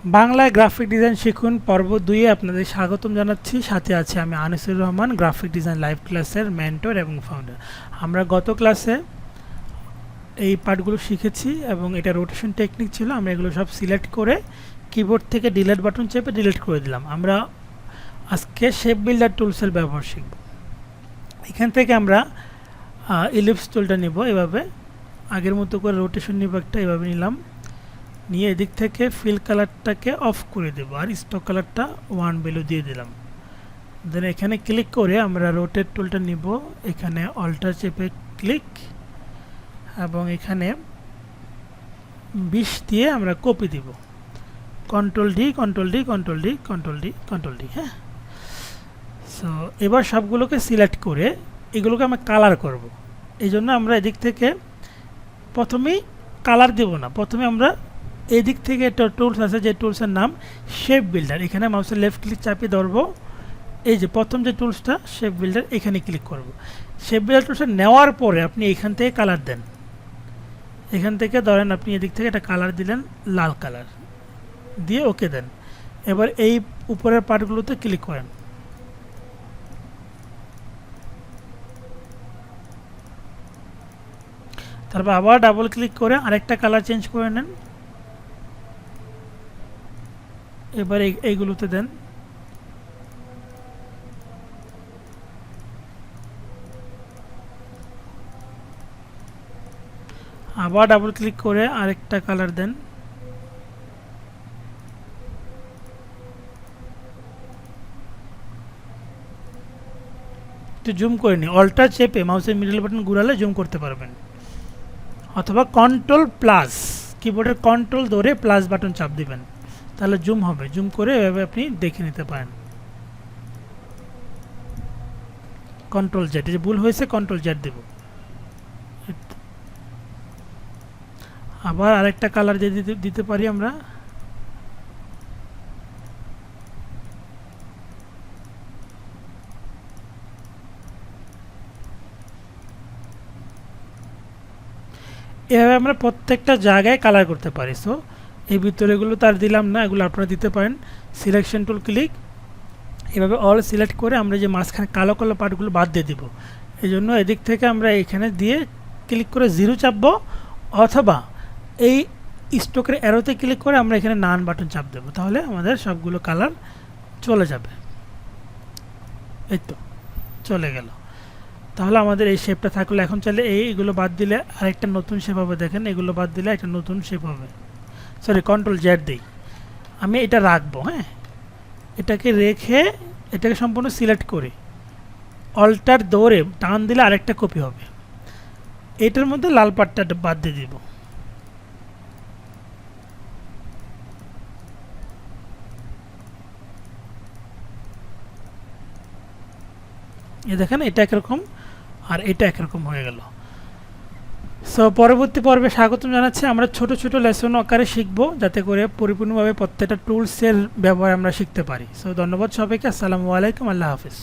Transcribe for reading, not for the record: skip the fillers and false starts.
বাংলায় graphic design শিখুন পর্ব 2 এ আপনাদের স্বাগতম জানাচ্ছি। সাথে আছে আমি Anisur Rahman, graphic design live ক্লাসের মেন্টর এবং ফাউন্ডার। আমরা গত ক্লাসে এই পার্টগুলো শিখেছি এবং এটা রোটেশন টেকনিক ছিল। আমরা এগুলো সব সিলেক্ট করে কিবোর্ড থেকে ডিলিট বাটন চেপে ডিলিট করে দিলাম। আমরা আজকে শেপ বিল্ডার টুলসের ব্যবহার শিখব। এখান থেকে আমরা ইলিপস টুলটা নিব, এভাবে আগের মতো করে রোটেশন নিব, একটা এভাবে নিলাম, নিয়ে এদিক থেকে ফিল কালারটাকে অফ করে দেব আর স্টক কালারটা 1 ভ্যালু দিয়ে দিলাম। দেন এখানে ক্লিক করে আমরা রোটেট টুলটা নিব, এখানে অল্টার চেপে ক্লিক এবং এখানে 20 দিয়ে আমরা কপি দিব, control D control D control D control D control D. হ্যাঁ, সো এবার সবগুলোকে সিলেক্ট করে এগুলোকে আমরা কালার করব। এই জন্য আমরা এদিক থেকে প্রথমেই কালার দেব না, প্রথমে আমরা এই দিক থেকে একটা টুলস আছে, যে টুলসের নাম শেপ বিল্ডার। এখানে মাউসের লেফট ক্লিক চাপিয়ে ধরবো, এই যে প্রথম যে টুলসটা শেপ বিল্ডার, এখানে ক্লিক করব। শেপ বিল্ডার টুলসটা নেওয়ার পরে আপনি এখান থেকে কালার দেন। এখান থেকে ধরেন আপনি এদিক থেকে একটা কালার দিলেন, লাল কালার দিয়ে ওকে দেন। এবার এই উপরের পার্টগুলোতে ক্লিক করেন, তারপর আবার ডাবল ক্লিক করে আরেকটা কালার চেঞ্জ করে নেন। এবার এইগুলোতে দেন, আবার ডাবল ক্লিক করে আরেকটা কালার দেন। একটু জুম করে নিন, অল্টার চেপে মাউসের মিডল বাটন ঘুরালে জুম করতে পারবেন, অথবা কন্ট্রোল প্লাস, কিবোর্ডের কন্ট্রোল ধরে প্লাস বাটন চাপ দিবেন, তাহলে জুম হবে। জুম করে এভাবে আপনি দেখে নিতে পারেন। কন্ট্রোল জেড, এই যে ভুল হয়েছে কন্ট্রোল জেড দেব। আবার আরেকটা কালার দিতে পারি আমরা। এভাবে আমরা প্রত্যেকটা জায়গায় কালার করতে পারি। সো এই ভিতরে এগুলো তার দিলাম না, এগুলো আপনারা দিতে পারেন। সিলেকশন টুল ক্লিক, এভাবে অল সিলেক্ট করে আমরা যে মাঝখানে কালো কালো পার্টগুলো বাদ দিয়ে দিব। এই জন্য এদিক থেকে আমরা এখানে দিয়ে ক্লিক করে 0 চাপবো, অথবা এই স্ট্রোকের অ্যারোতে ক্লিক করে আমরা এখানে নান বাটন চাপ দেবো, তাহলে আমাদের সবগুলো কালার চলে যাবে। এই তো চলে গেল। তাহলে আমাদের এই শেপটা থাকলো। এখন চাইলে এইগুলো বাদ দিলে আরেকটা নতুন শেপ হবে। দেখেন, এগুলো বাদ দিলে একটা নতুন শেপ হবে। সরি, কন্ট্রোল জেড দিই, আমি এটা রাখবো। হ্যাঁ, এটাকে রেখে এটাকে সম্পূর্ণ সিলেক্ট করি, অল্টার দৌড়ে টান দিলে আরেকটা কপি হবে। এটার মধ্যে লাল পাটটা বাদ দিয়ে দিব। এ দেখেন, এটা একরকম আর এটা একরকম হয়ে গেল। সো পরবর্তী পর্বে স্বাগতম জানাচ্ছি। আমরা ছোট ছোট লেসন আকারে শিখবো, যাতে করে পরিপূর্ণভাবে প্রত্যেকটা টুলসের ব্যবহার আমরা শিখতে পারি। সো ধন্যবাদ সবাইকে। আসসালামু আলাইকুম, আল্লাহ হাফিজ।